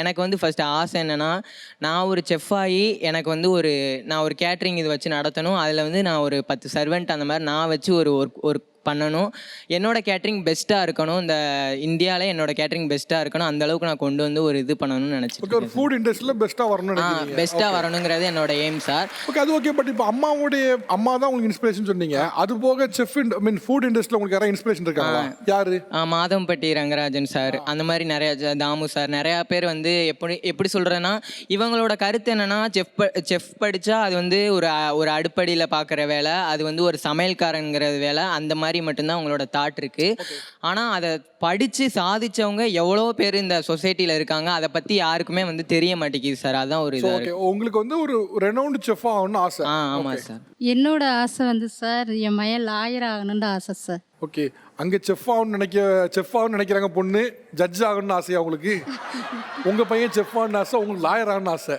எனக்கு வந்து ஃபர்ஸ்ட் ஆசை என்னன்னா, நான் ஒரு செஃப் ஆகி எனக்கு வந்து நான் ஒரு கேட்டரிங் இது வச்சு நடத்தணும். அதில் வந்து நான் ஒரு 10 சர்வெண்ட் அந்த மாதிரி நான் வச்சு ஒரு ஒர்க் பண்ணணும். என்னோட கேட்டரிங் பெஸ்ட்டாக இருக்கணும். இந்த இந்தியாவிலே என்னோட கேட்டரிங் பெஸ்ட்டாக இருக்கணும். அந்த அளவுக்கு நான் கொண்டு வந்து ஒரு இது பண்ணணும்னு நினச்சிட்டு ஒரு ஃபுட் இண்டஸ்ட்ரியில் பெஸ்ட்டாக வரணும்னு நினைக்கிறீங்க. பெஸ்ட்டாக வரணுங்கிறது என்னோட எய்ம் சார். ஓகே, அது ஓகே. பட் இப்போ அம்மா தான் உங்களுக்கு இன்ஸ்பிரேஷன் சொன்னீங்க. அது போக செஃப் ஃபுட் இண்டஸ்ட்ரியில் உங்களுக்கு யாராவது இன்ஸ்பிரேஷன் இருக்காங்களா? யாரு? மாதம்பட்டி ரங்கராஜன் சார், அந்த மாதிரி நிறைய தாமு சார், நிறையா பேர் வந்து எப்படி சொல்கிறேன்னா, இவங்களோட கருத்து என்னென்னா, செஃப் படித்தா அது வந்து ஒரு அடுப்படியில் பார்க்குற வேலை, அது வந்து ஒரு சமையல்காரங்கிற வேலை, அந்த மாதிரி மட்டும்தான் உங்களோட தாட் இருக்குது. ஆனால் அதை படித்து சாதிச்சவங்க எவ்வளோ பேர் இந்த சொசைட்டியில் இருக்காங்க, அதை பற்றி யாருக்குமே வந்து தெரிய மாட்டேங்குது சார். அதான் ஒரு இது. உங்களுக்கு வந்து ஒரு ரெனவுண்ட் செஃப் ஆகணும்னு ஆசை? ஆமாம் சார். என்னோட ஆசை வந்து சார், என் மையன் லாயர் ஆகணும்னு ஆசை சார். ஓகே, அங்கே செஃப் ஆகணும்னு நினைக்கிறாங்க பொண்ணு, ஜட்ஜ் ஆகணும்னு ஆசையா உங்களுக்கு? உங்கள் பையன் செஃப் ஆகணும்னு ஆசை, உங்களுக்கு லாயர் ஆகணும்னு ஆசை.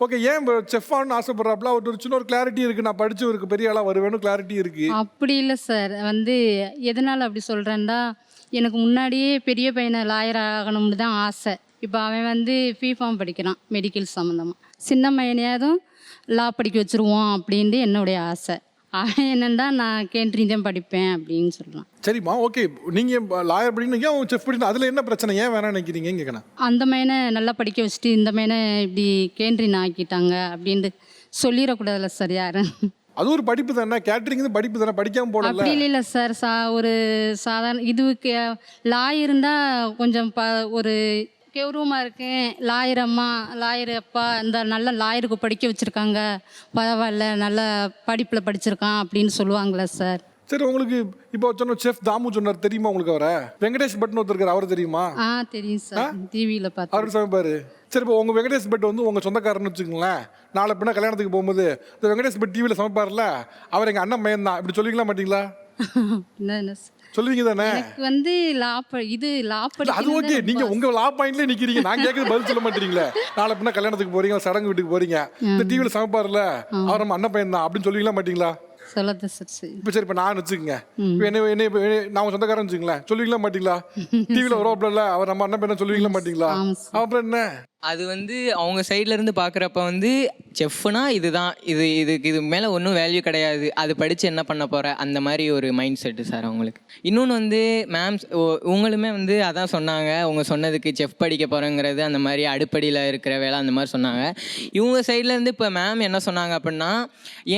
ஓகே, ஏன் செஃப் ஆகணும்னு ஆசைப்படுறாப்புல? ஒரு சின்ன ஒரு கிளாரிட்டி இருக்குது, நான் படித்து ஒரு பெரிய ஆளாக வருவேன்னு கிளாரிட்டி இருக்குது. அப்படி இல்லை சார், வந்து எதனால் அப்படி சொல்கிறேன்டா, எனக்கு முன்னாடியே பெரிய பையனை லாயர் ஆகணும்னு தான் ஆசை. இப்போ அவன் வந்து ஃபார்ம் படிக்கிறான், மெடிக்கல் சம்மந்தமாக. சின்ன பையனையாதும் லா படிக்க வச்சுருவோம் அப்படின்ட்டு என்னுடைய ஆசை. அவன் என்னென்னா நான் கேண்டரிங் தான் படிப்பேன் அப்படின்னு சொல்கிறான். சரிம்மா, ஓகே. நீங்கள் லாயர் படிக்கணும், ஏன் செஃப் படிக்கணும்? அதில் என்ன பிரச்சனை? ஏன் வேணாம்னு நினைக்கிறீங்க கேட்கணும்? அந்த மையனை நல்லா படிக்க வச்சுட்டு இந்த மையனை இப்படி கேண்டரின் ஆக்கிட்டாங்க அப்படின்ட்டு சொல்லிடக்கூடாதுல்ல சார் யாரும். அது ஒரு படிப்பு தானே, கேட்டரிங் படிப்பு தானே, படிக்காம போடல. அப்படி இல்லை சார், ஒரு சாதாரண இதுக்கு லாயர் இருந்தால் கொஞ்சம் ஒரு கௌரவமாக இருக்கேன். லாயர் அப்பா இந்த நல்ல லாயருக்கு படிக்க வச்சுருக்காங்க, பரவாயில்ல நல்ல படிப்பில் படிச்சிருக்கான் அப்படின்னு சொல்லுவாங்களே சார். சரி, உங்களுக்கு இப்போ சொன்ன செஃப் தாமு சொன்னார், தெரியுமா உங்களுக்கு? அவரை வெங்கடேஷ் பட்னு ஒருத்தர் இருக்கார், அவர் தெரியுமா? தெரியும் சார், டிவியில் பார்த்து. அவர் சமைப்பாரு. சரி, இப்போ உங்கள் வெங்கடேஷ் பட் வந்து உங்கள் சொந்தக்காரன்னு வச்சுக்கோங்களேன். நாளை பின்ன கல்யாணத்துக்கு போகும்போது இந்த வெங்கடேஷ் பட் டிவியில் சமைப்பார்ல, அவர் எங்கள் அண்ணன் மையன் தான், இப்படி சொல்லிக்கலாம் மாட்டீங்களா? சொல்லுவீங்க தானே? எனக்கு வந்து அது ஓகே, நீங்க உங்க லா பாயிண்ட்ல நிக்கிறீங்க, நான் கேட்கறது பதில் சொல்ல மாட்டீங்களே. நாளை பின்ன கல்யாணத்துக்கு போறீங்க, சடங்கு வீட்டுக்கு போறீங்க, இந்த டிவியில சமைப்பாருல அவர் நம்ம அண்ணன் பையன் தான் அப்படின்னு சொல்லிக்கலாம் மாட்டீங்களா? சொல்லது சார். இப்போ சரி, இப்போ நான் வச்சுக்கோங்க, நான் சொந்தக்காரன் வச்சுங்களேன், சொல்லுவீங்களா மாட்டீங்களா? டிவியில் வருவாப்ல அவர் நம்ம அண்ணன் பையன், சொல்லுவீங்களா மாட்டீங்களா? அப்புறம் என்ன? அது வந்து அவங்க சைட்ல இருந்து பார்க்குறப்ப வந்து செஃப்னா இதுதான், இதுக்கு மேலே ஒன்றும் வேல்யூ கிடையாது, அது படித்து என்ன பண்ண போகிற, அந்த மாதிரி ஒரு மைண்ட் செட்டு சார் அவங்களுக்கு. இன்னொன்று வந்து மேம்ஸ் உங்களுமே வந்து அதான் சொன்னாங்க, உங்கள் சொன்னதுக்கு செஃப் படிக்க போகிறேங்கிறது அந்த மாதிரி அடுப்படியில் இருக்கிற வேலை அந்த மாதிரி சொன்னாங்க. இவங்க சைட்லேருந்து இப்போ மேம் என்ன சொன்னாங்க அப்படின்னா,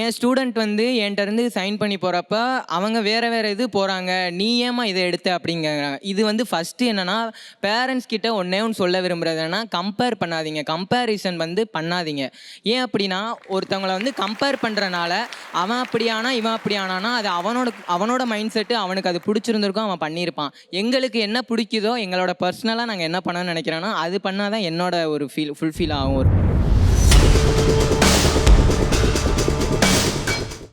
என் ஸ்டூடெண்ட் வந்து என்கிட்ட இருந்து சைன் பண்ணி போகிறப்ப அவங்க வேறு இது போகிறாங்க, நீ ஏமா இதை எடுத்த அப்படிங்கிறாங்க. இது வந்து ஃபஸ்ட்டு என்னென்னா, பேரண்ட்ஸ் கிட்ட ஒன்றே ஒன்று சொல்ல விரும்புகிறது என்னன்னா, கம்பேரிசன் வந்து பண்ணாதீங்க. ஏன் அப்படின்னா, ஒருத்தவங்களை வந்து கம்பேர் பண்ணுறனால அவன் அப்படியானா இவன் அப்படியானா அது அவனோட மைண்ட் செட்டு, அவனுக்கு அது பிடிச்சிருந்துருக்கும், அவன் பண்ணியிருப்பான். எங்களுக்கு என்ன பிடிக்குதோ, எங்களோட பர்சனலாக நாங்கள் என்ன பண்ணணும்னு நினைக்கிறோன்னா அது பண்ணால் தான் என்னோட ஒரு ஃபுல்ஃபில் ஆகும்.